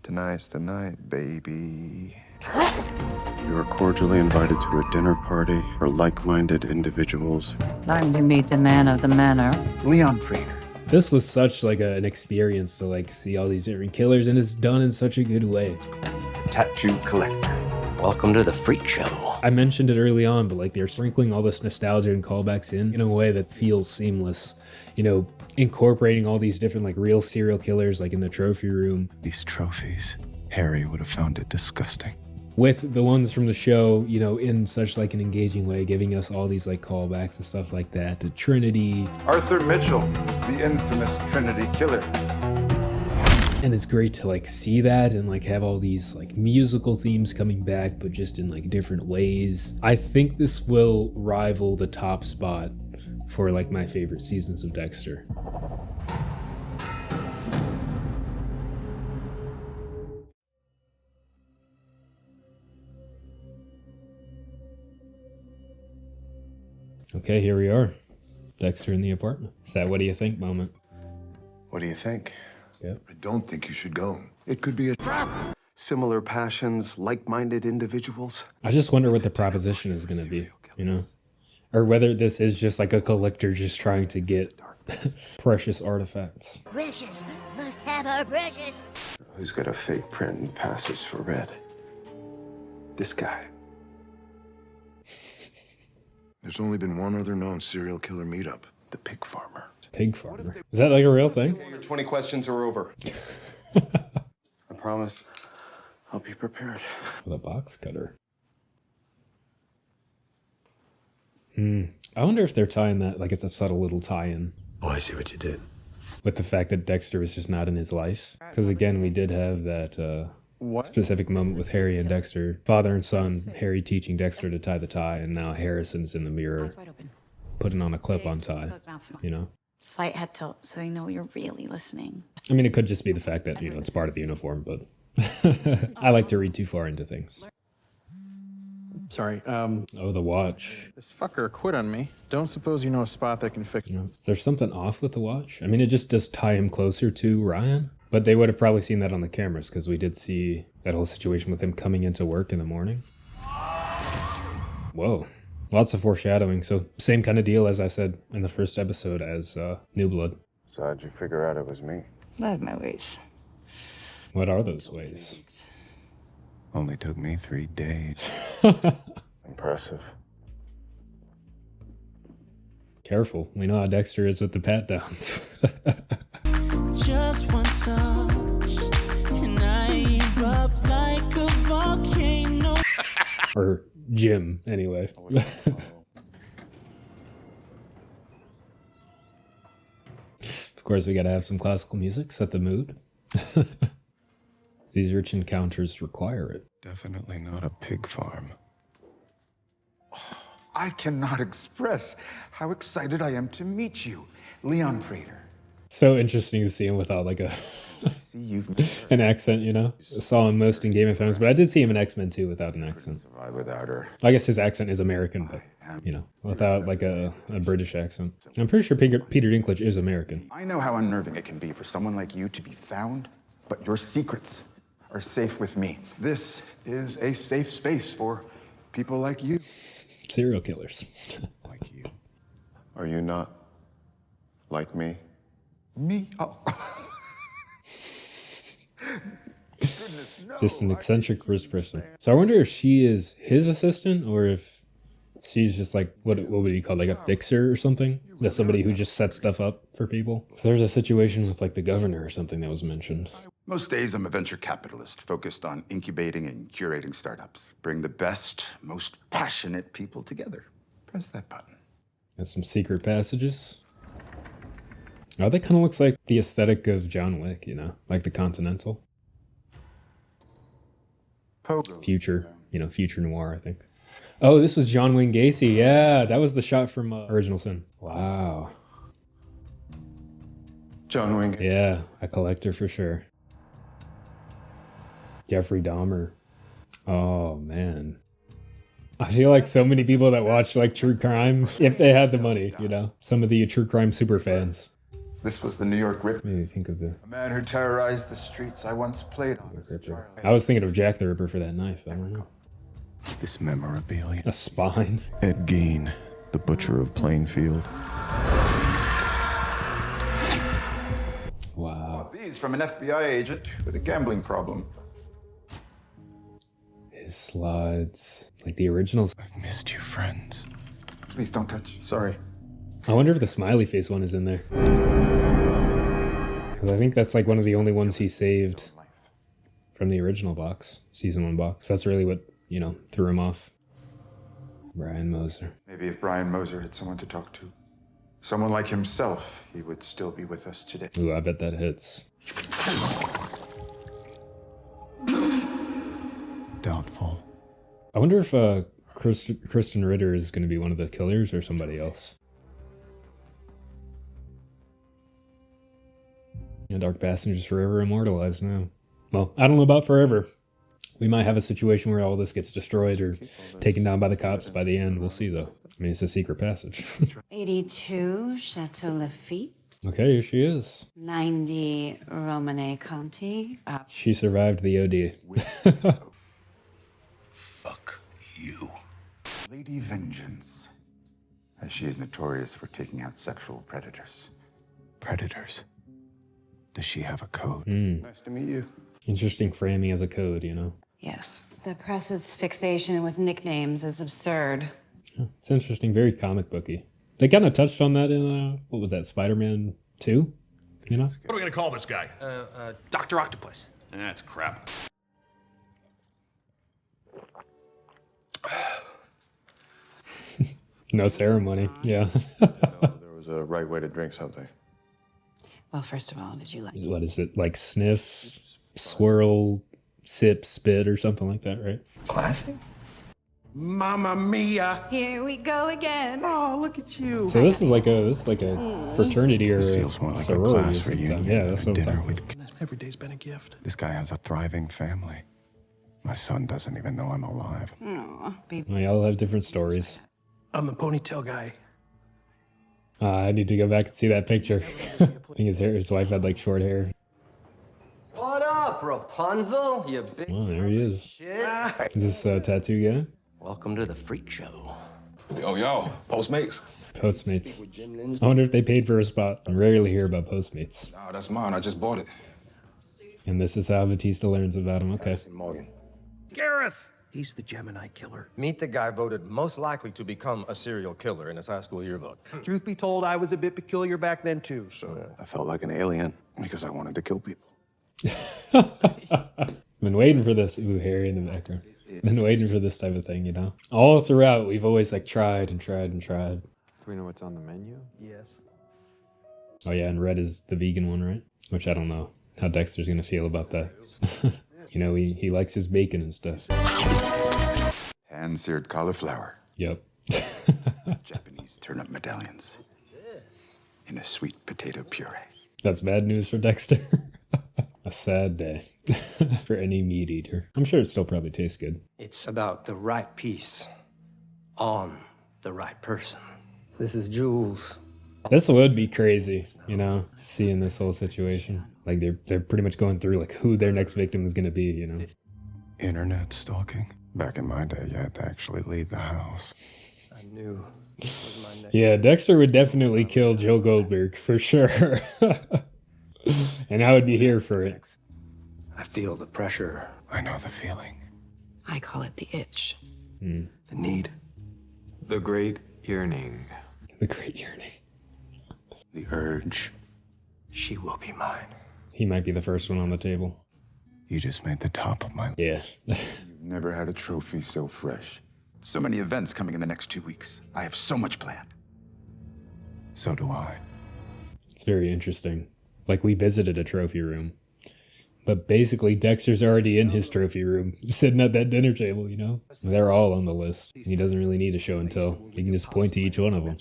Tonight's the night, baby. You are cordially invited to a dinner party for like-minded individuals. Time to meet the man of the manor. Leon Prater. This was such like an experience to like see all these different killers, and it's done in such a good way. Tattoo collector. Welcome to the freak show. I mentioned it early on, but like they're sprinkling all this nostalgia and callbacks in a way that feels seamless. You know, incorporating all these different like real serial killers like in the trophy room. These trophies, Harry would have found it disgusting. With the ones from the show, you know, in such like an engaging way, giving us all these like callbacks and stuff like that to Trinity. Arthur Mitchell, the infamous Trinity killer. And it's great to like see that and like have all these like musical themes coming back, but just in like different ways. I think this will rival the top spot for like my favorite seasons of Dexter. Okay, here we are. Dexter in the apartment. Is that what do you think moment? What do you think? Yep. I don't think you should go. It could be a trap. Similar passions, like-minded individuals. I just wonder what the proposition is going to be, you know? Or whether this is just like a collector just trying to get precious artifacts. Precious, must have our precious. Who's got a fake print and passes for red? This guy. There's only been one other known serial killer meetup. The pig farmer. Pig farmer. Is that like a real thing? 20 questions are over. I promise I'll be prepared. With a box cutter. I wonder if they're tying that, like it's a subtle little tie-in. Oh, I see what you did. With the fact that Dexter was just not in his life. Because again, we did have that specific moment with Harry and Dexter. Father and son, Harry teaching Dexter to tie the tie, and now Harrison's in the mirror putting on a clip-on tie, you know? Slight head tilt, so they know you're really listening. I mean, it could just be the fact that, you know, it's part of the uniform, but I like to read too far into things. Sorry, Oh, the watch. this fucker quit on me. Don't suppose you know a spot that can fix You know, is there something off with the watch? I mean, it just does tie him closer to Ryan, but they would have probably seen that on the cameras because we did see that whole situation with him coming into work in the morning. Whoa. Lots of foreshadowing. So same kind of deal as I said in the first episode as New Blood. So how'd you figure out it was me? I have my ways. What are those ways? Only took me 3 days. Impressive. Careful. We know how Dexter is with the pat downs. Just one touch, and I erupt like a volcano. Or Jim, anyway. Of course, we gotta have some classical music, set the mood. These rich encounters require it. Definitely not a pig farm. I cannot express how excited I am to meet you, Leon Prater. So interesting to see him without like a See, you've an accent, you know? I saw him most in Game of Thrones, but I did see him in X-Men too without an accent. survived without her. I guess his accent is American, but, you know, without like a British accent. I'm pretty sure Peter Dinklage is American. I know how unnerving it can be for someone like you to be found, but your secrets are safe with me. This is a safe space for people like you. Serial killers. Like you. Are you not like me? Me? Oh. Goodness, no. Just an eccentric rich person. So I wonder if she is his assistant or if she's just like, what would he call, like a fixer or something? That's somebody who just sets stuff up for people. So there's a situation with like the governor or something that was mentioned. Most days I'm a venture capitalist focused on incubating and curating startups. Bring the best, most passionate people together. Press that button. And some secret passages. Oh, that kind of looks like the aesthetic of John Wick, you know, like the Continental. Pogo. Future, you know, future noir, I think. Oh, this was John Wayne Gacy. Yeah, that was the shot from Original Sin. Wow. John Wayne. Yeah, a collector for sure. Jeffrey Dahmer. Oh, man. I feel like so many people that watch like true crime, if they had the money, you know, some of the true crime super fans. This was the New York Rip. What do you think of the A man who terrorized the streets I once played on. Ripper? I was thinking of Jack the Ripper for that knife. I don't know. This memorabilia. A spine. Ed Gein, the butcher of Plainfield. Wow. These from an FBI agent with a gambling problem. His slides. Like the originals. I've missed you, friends. Please don't touch. Sorry. I wonder if the smiley face one is in there. Because I think that's like one of the only ones he saved from the original box. Season 1 box. That's really what, you know, threw him off. Brian Moser. Maybe if Brian Moser had someone to talk to, someone like himself, he would still be with us today. Ooh, I bet that hits. Doubtful. I wonder if Kristen Ritter is going to be one of the killers or somebody else. And Dark Passengers forever immortalized now. Well, I don't know about forever. We might have a situation where all this gets destroyed or taken down by the cops by the end. We'll see, though. I mean, it's a secret passage. 82 Chateau Lafitte. Okay, here she is. 90 Romane Conti. She survived the OD. Fuck you. Lady Vengeance, as she is notorious for taking out sexual predators. Predators. Does she have a code? Nice to meet you. Interesting framing as a code, you know? Yes. The press's fixation with nicknames is absurd. It's interesting, very comic booky. They kind of touched on that in, what was that, Spider-Man 2? You know? What are we gonna call this guy? Dr. Octopus. That's crap. No ceremony, yeah. There was a right way to drink something. Well, first of all, did you like What is it, like sniff, swirl, sip, spit, or something like that, right? Classic? Mamma mia! Here we go again. Oh, look at you. So this is like a fraternity or This a feels more like a sorority class or something. reunion Yeah, than that's a what I'm dinner talking with. about. Every day's been a gift. This guy has a thriving family. My son doesn't even know I'm alive. Aw, baby. We all have different stories. I'm the ponytail guy. I need to go back and see that picture. I think his wife had like short hair. What up, Rapunzel? You big Oh, there he is. shit. Is this a tattoo guy? Welcome to the freak show. Yo, Postmates. Postmates. I wonder if they paid for a spot. I rarely hear about Postmates. Oh, that's mine. I just bought it. And this is how Batista learns about him. Okay. Morgan. Gareth! He's the Gemini killer. Meet the guy voted most likely to become a serial killer in his high school yearbook. Truth be told, I was a bit peculiar back then, too, so... I felt like an alien because I wanted to kill people. Been waiting for this. Ooh, Harry in the background. Been waiting for this type of thing, you know? All throughout, we've always like tried and tried and tried. Do we know what's on the menu? Yes. Oh yeah, and red is the vegan one, right? Which I don't know how Dexter's gonna feel about that. You know, he likes his bacon and stuff. Hand-seared cauliflower. Yep. Japanese turnip medallions. In a sweet potato puree. That's bad news for Dexter. A sad day for any meat eater. I'm sure it still probably tastes good. It's about the right piece on the right person. This is Jules. This would be crazy, you know, seeing this whole situation. Like they're pretty much going through like who their next victim is gonna be, you know. Internet stalking? Back in my day, you had to actually leave the house. I knew this was my next. Yeah, Dexter would definitely kill Joe Goldberg for sure. And I would be here for it. I feel the pressure. I know the feeling. I call it the itch. The need. The great yearning. The great yearning. The urge. She will be mine. He might be the first one on the table. You just made the top of my... Yeah. You've never had a trophy so fresh. So many events coming in the next 2 weeks. I have so much planned. So do I. It's very interesting. Like, we visited a trophy room. But basically, Dexter's already in his trophy room, sitting at that dinner table, you know? They're all on the list. He doesn't really need a show and tell. He can just point to each one of them.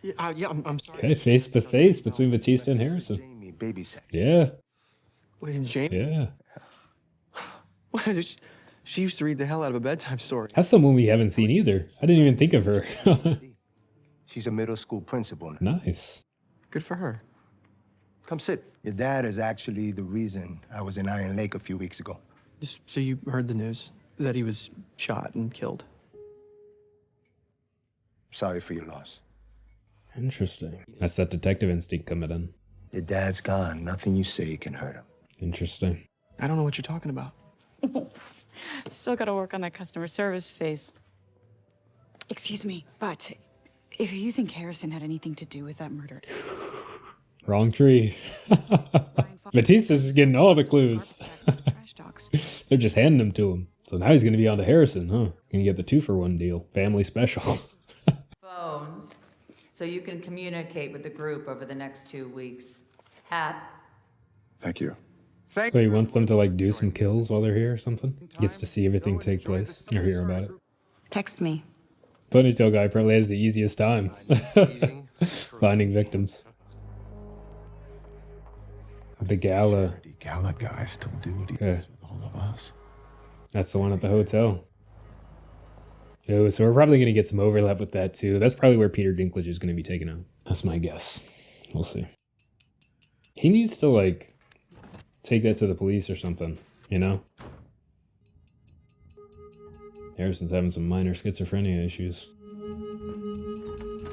Yeah, I'm sorry. Okay, face to face between Batista and Harrison. Jamie babysat. Yeah, Wait, Jamie? yeah. She used to read the hell out of a bedtime story. That's someone we haven't seen either. I didn't even think of her. She's a middle school principal now. Nice. Good for her. Come sit. Your dad is actually the reason I was in Iron Lake a few weeks ago. So you heard the news that he was shot and killed. Sorry for your loss. Interesting. That's that detective instinct coming in. Your dad's gone. Nothing you say can hurt him. Interesting. I don't know what you're talking about. Still gotta work on that customer service face. Excuse me, but if you think Harrison had anything to do with that murder... Wrong tree. Batista's just getting all the clues. They're just handing them to him. So now he's going to be on to Harrison, huh? Gonna get the 2-for-1 deal. Family special. Phones, so you can communicate with the group over the next 2 weeks. Hat. Thank you. So he wants them to like do some kills while they're here or something? Gets to see everything take place or hear about it. Text me. Ponytail guy probably has the easiest time finding victims. The gala. Gala guy still do what he does with all of us. That's the one at the hotel. Oh, so we're probably going to get some overlap with that too. That's probably where Peter Dinklage is going to be taken out. That's my guess. We'll see. He needs to like take that to the police or something, you know? Harrison's having some minor schizophrenia issues.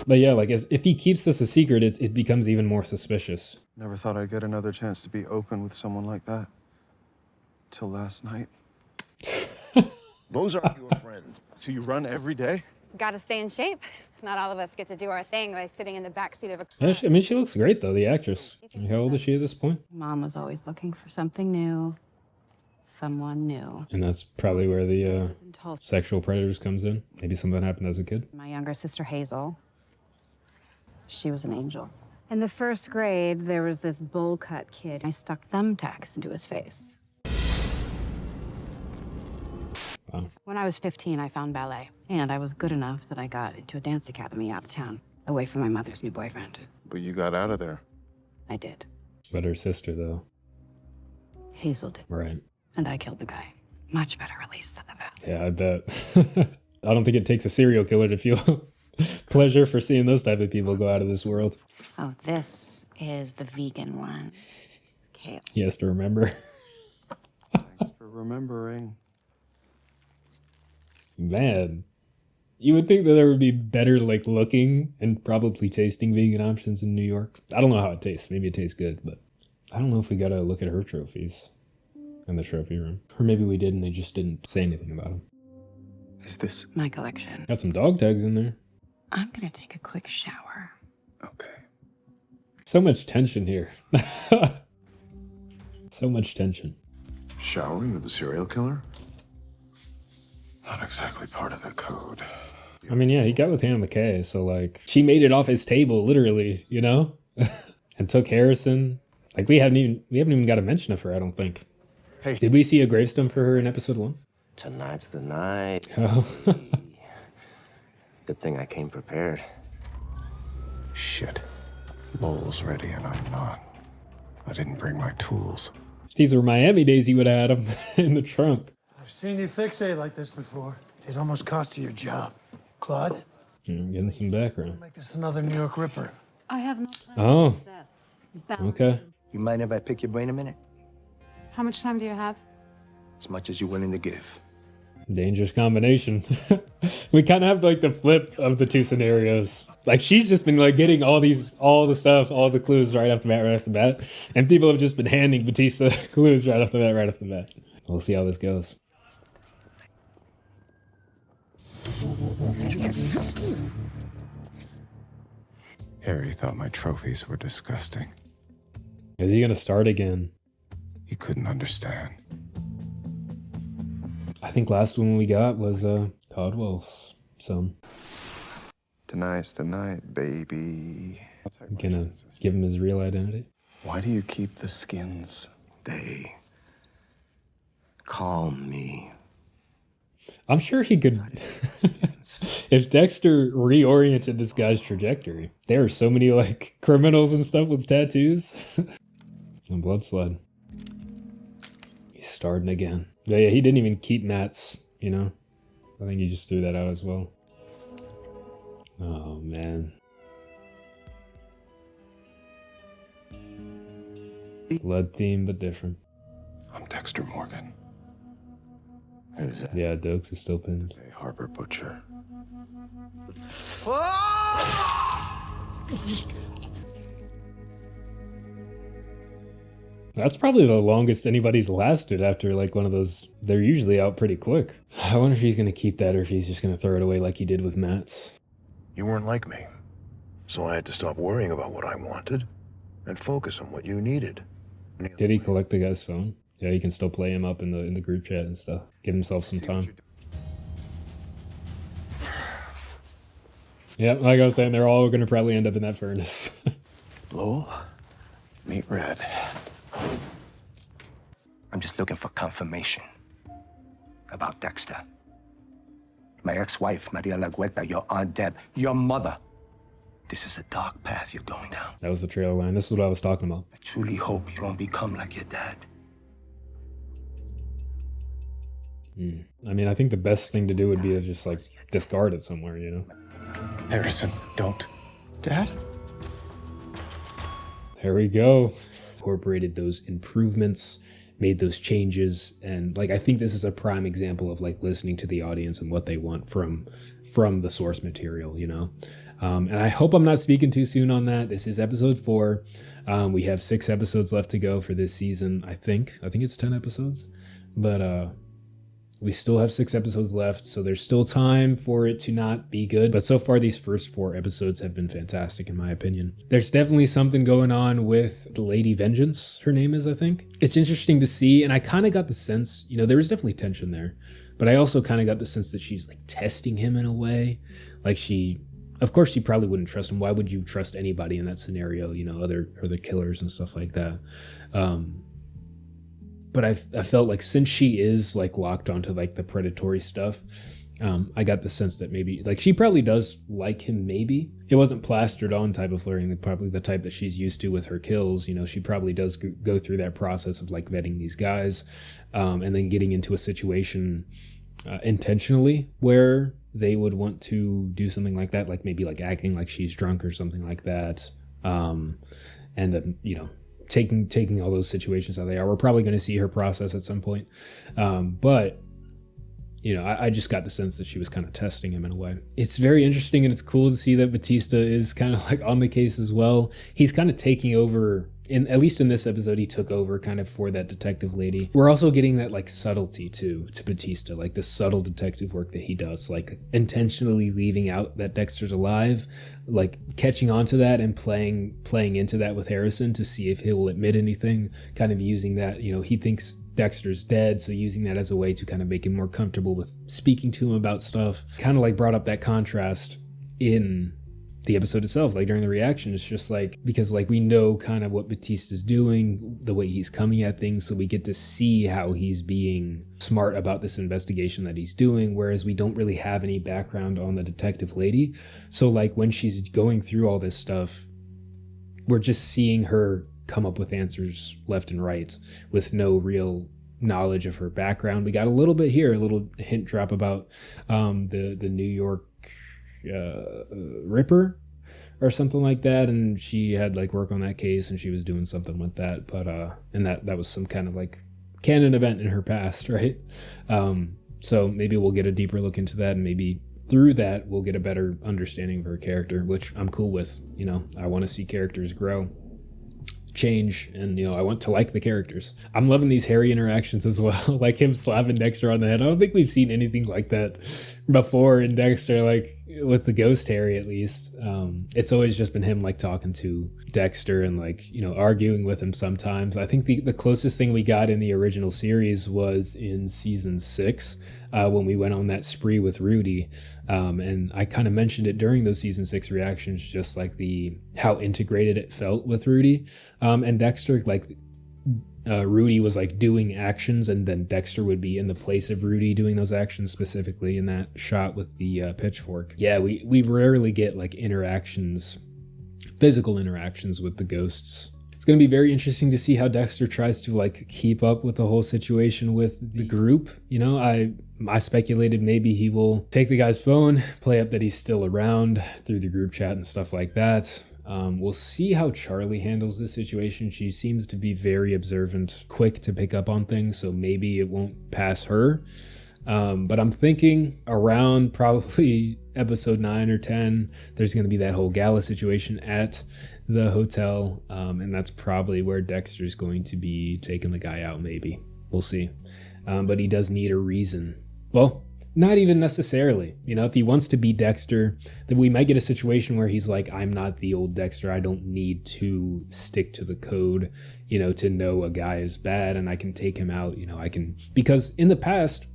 But yeah, like if he keeps this a secret, it becomes even more suspicious. Never thought I'd get another chance to be open with someone like that. Till last night. Those are your friends. So you run every day? Gotta stay in shape. Not all of us get to do our thing by sitting in the backseat of a Yeah, car. I mean, she looks great though, the actress. How old is she at this point? Mom was always looking for something new. Someone new. And that's probably where the sexual predators comes in. Maybe something happened as a kid. My younger sister, Hazel, she was an angel. In the first grade, there was this bowl cut kid. I stuck thumbtacks into his face. Wow. When I was 15, I found ballet. And I was good enough that I got into a dance academy out of town, away from my mother's new boyfriend. But you got out of there. I did. But her sister though. Hazel did. Right. And I killed the guy. Much better release than the bad. Yeah, I bet. I don't think it takes a serial killer to feel pleasure for seeing those type of people go out of this world. Oh, this is the vegan one. Kale. He has to remember. Thanks for remembering. Man, you would think that there would be better like looking and probably tasting vegan options in New York. I don't know how it tastes. Maybe it tastes good, but I don't know if we gotta look at her trophies in the trophy room. Or maybe we did and they just didn't say anything about them. Is this My collection. Got some dog tags in there. I'm gonna take a quick shower. okay? So much tension here. So much tension. Showering with the serial killer? Not exactly part of the code. I mean, yeah, he got with Hannah McKay, so like she made it off his table, literally, you know? And took Harrison. Like we haven't even got a mention of her, I don't think. Hey. Did we see a gravestone for her in episode 1? Tonight's the night. Oh. Good thing I came prepared. Shit. Lowell's ready and I'm not. I didn't bring my tools. If these were Miami days, he would have had them in the trunk. I've seen you fixate like this before. It almost cost you your job. Claude? Getting some background. Make this another New York Ripper. I have no plan Oh. for success. Okay. You mind if I pick your brain a minute? How much time do you have? As much as you're willing to give. Dangerous combination. We kind of have like the flip of the two scenarios. Like she's just been like getting all the clues right off the bat, and people have just been handing Batista clues right off the bat. We'll see how this goes. Harry thought my trophies were disgusting. Is he gonna start again? He couldn't understand. I think last one we got was Caldwell's son. Tonight's the night, baby. Gonna give him his real identity. Why do you keep the skins? They calm me. I'm sure he could. If Dexter reoriented this guy's trajectory, there are so many like criminals and stuff with tattoos. And blood sled. He's starting again. But yeah, he didn't even keep Matt's, you know? I think he just threw that out as well. Oh, man. Blood theme, but different. I'm Dexter Morgan. Who's that? Yeah, Dokes is still pinned. A harbor butcher. That's probably the longest anybody's lasted after like one of those. They're usually out pretty quick. I wonder if he's going to keep that or if he's just going to throw it away like he did with Matt's. You weren't like me, so I had to stop worrying about what I wanted and focus on what you needed. Did he collect the guy's phone? Yeah, you can still play him up in the group chat and stuff. Give himself some time. Yeah, like I was saying, they're all going to probably end up in that furnace. Lowell, meet Red. I'm just looking for confirmation about Dexter. My ex-wife, Maria La Guetta, your Aunt Deb, your mother. This is a dark path you're going down. That was the trailer line. This is what I was talking about. I truly hope you don't become like your dad. I mean, I think the best thing to do would be to just like discard it somewhere, you know? Harrison, don't. Dad? There we go. Incorporated those improvements, made those changes, and like I think this is a prime example of like listening to the audience and what they want from the source material, you know. And I hope I'm not speaking too soon on that. This is episode 4. We have 6 episodes left to go for this season. I think it's 10 episodes, but we still have 6 episodes left, so there's still time for it to not be good. But so far, these first 4 episodes have been fantastic, in my opinion. There's definitely something going on with the Lady Vengeance, her name is, I think. It's interesting to see, and I kind of got the sense, you know, there was definitely tension there, but I also kind of got the sense that she's like testing him in a way. Like of course, she probably wouldn't trust him. Why would you trust anybody in that scenario, you know, other killers and stuff like that? But I felt like since she is like locked onto like the predatory stuff, I got the sense that maybe like she probably does like him. Maybe it wasn't plastered on type of flirting, probably the type that she's used to with her kills. You know, she probably does go through that process of like vetting these guys, and then getting into a situation intentionally where they would want to do something like that, like maybe like acting like she's drunk or something like that, and then, you know, taking all those situations how they are. We're probably going to see her process at some point, but you know, I just got the sense that she was kind of testing him in a way. It's very interesting, and it's cool to see that Batista is kind of like on the case as well. He's kind of taking over, at least in this episode, he took over kind of for that detective lady. We're also getting that like subtlety to Batista, like the subtle detective work that he does, like intentionally leaving out that Dexter's alive, like catching on to that and playing into that with Harrison to see if he will admit anything, kind of using that, you know, he thinks Dexter's dead, so using that as a way to kind of make him more comfortable with speaking to him about stuff. Kind of like brought up that contrast in the episode itself, like during the reaction. It's just like, because like we know kind of what Batista's doing, the way he's coming at things, so we get to see how he's being smart about this investigation that he's doing, whereas we don't really have any background on the detective lady. So like when she's going through all this stuff, we're just seeing her come up with answers left and right with no real knowledge of her background. We got a little bit here, a little hint drop about the New York Ripper or something like that, and she had like work on that case and she was doing something with that, but and that was some kind of like canon event in her past, right? So maybe we'll get a deeper look into that, and maybe through that we'll get a better understanding of her character, which I'm cool with. You know, I want to see characters grow, change, and you know, I want to like the characters. I'm loving these Harry interactions as well, like him slapping Dexter on the head. I don't think we've seen anything like that before in Dexter, like with the ghost Harry at least. It's always just been him like talking to Dexter and like, you know, arguing with him sometimes. I think the closest thing we got in the original series was in season 6 when we went on that spree with Rudy, and I kind of mentioned it during those season 6 reactions, just like how integrated it felt with Rudy and Dexter. Like Rudy was like doing actions, and then Dexter would be in the place of Rudy doing those actions, specifically in that shot with the pitchfork. Yeah, we rarely get like physical interactions with the ghosts. It's going to be very interesting to see how Dexter tries to like keep up with the whole situation with the group. You know, I speculated maybe he will take the guy's phone, play up that he's still around through the group chat and stuff like that. We'll see how Charlie handles this situation. She seems to be very observant, quick to pick up on things, so maybe it won't pass her. But I'm thinking around probably episode 9 or 10, there's going to be that whole gala situation at the hotel, and that's probably where Dexter's going to be taking the guy out, maybe. We'll see. But he does need a reason. Well, not even necessarily. You know, if he wants to be Dexter, then we might get a situation where he's like, I'm not the old Dexter. I don't need to stick to the code, you know, to know a guy is bad and I can take him out. You know, I can, because in the past,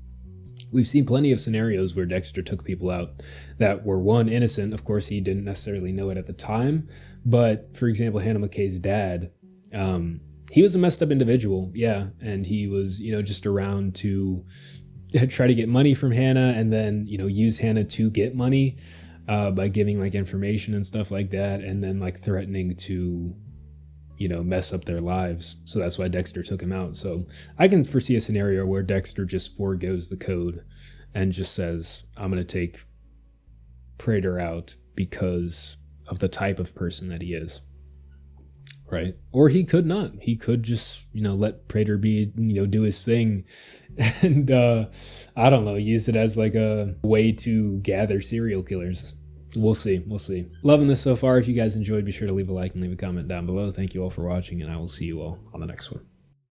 we've seen plenty of scenarios where Dexter took people out that were, one, innocent. Of course, he didn't necessarily know it at the time. But, for example, Hannah McKay's dad, he was a messed up individual, yeah. And he was, you know, just around to try to get money from Hannah and then, you know, use Hannah to get money by giving, like, information and stuff like that. And then, like, threatening to, you know, mess up their lives. So that's why Dexter took him out. So I can foresee a scenario where Dexter just forgoes the code and just says, I'm going to take Prater out because of the type of person that he is. Right? Or he could not. He could just, you know, let Prater be, you know, do his thing and, I don't know, use it as like a way to gather serial killers. We'll see. We'll see. Loving this so far. If you guys enjoyed, be sure to leave a like and leave a comment down below. Thank you all for watching, and I will see you all on the next one.